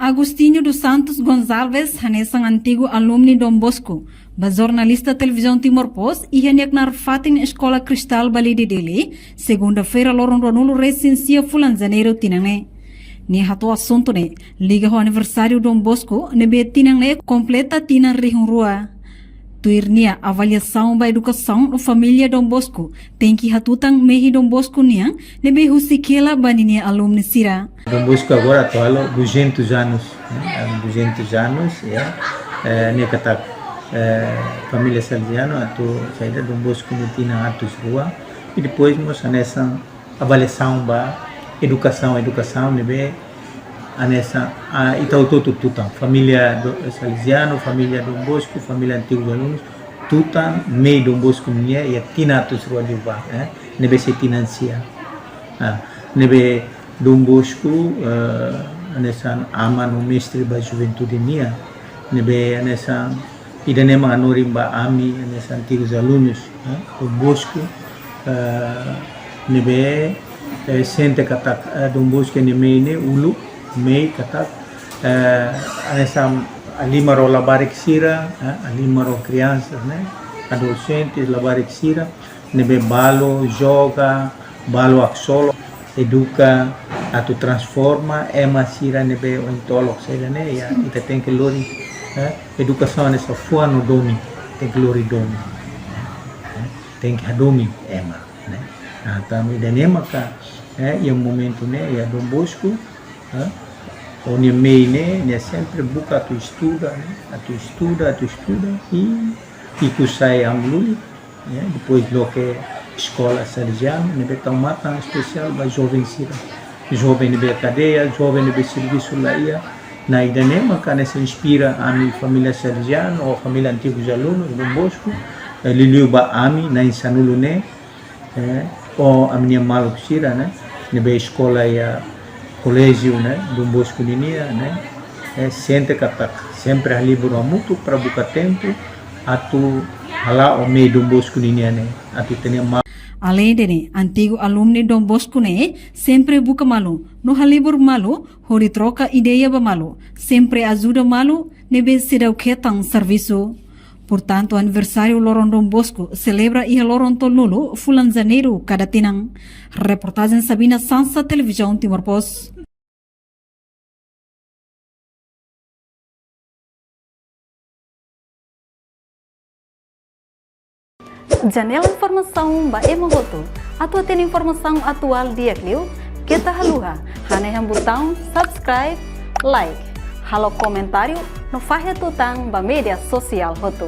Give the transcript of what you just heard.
Agostinho dos Santos Gonçalves, hanesang antigo alumni Dom Bosco, ba jornalista televisão Timor-Post, e hanek narfatin Escola Cristal Bali de Dele, segunda-feira loron ronulo recensia fulan janeiro tinangne. Ni hatu assunto ne, liga ho aniversário Dom Bosco, nebe tinangne completa tinan rihung rua. Tuirnia avaliação ba educação no família Dom Bosco, tem que hatutang mehi Dom Bosco niang, nebe husikela baninia alumni sira. Dom Bosco agora atual 200 anos, 200 anos, ni kata família salesiano atau saída Dom Bosco no tina atos rua e depois nós nessa avaliação ba educação nebe anessa itau tutan família salesiano, família Dom Bosco, família antigos alunos tutan mei Dom Bosco nia e tina atos rua juga, nebe se financia, nebe Dom Bosco anessa ama no mestre ba juventude nia, nebe anessa ida nema anorim ba ami anessa antigos alunos, Dom Bosco nebe sente katak Dom Bosco ne mei ulu mei katak anessa alimaro labarik sira, alimaro crianças, adolescentes labarik sira, nebe balo joga, balo aksolo educa atau transforma sira nebe ontolog saida ne ya ita tem que lori educação nessa fua no domi tem que lori domi tem que domi ema né também da nema ka e momento né ya Dom Bosco onde mei né sempre buka tu estuda e tu sai amluli depois lo que escola salesiano nebe taumata especial ba jovem sira jovem nebe cadeia jovem nebe serviço laia na idanema kana se inspira a minha família salesiano ou família antigos alunos Dom Bosco liliu ba ami na insanulu ne ou a minha malo sira né nebe escola ya colégio né Dom Bosco linia né sente katak sempre ali buru muito para buka tempo atu hala o mei Dom Bosco linia né atu tenia além de antigo alumni Dom Bosco ne sempre buka malu no halibur malu hori troca ideia ba malu sempre ajuda malu nebe sedau ketang serviço. Portanto, o aniversário Loron Dom Bosco celebra e Loron Tolulu fulan janeiro cada tinang. Reportagem Sabina Sansa, televisão Timor-Post. Janela informação ba emogoto. Atau tem informação atual dia kliu, kita haluha. Haneham botão subscribe, like. Halo comentário no fahe tutang ba media sosial hotu.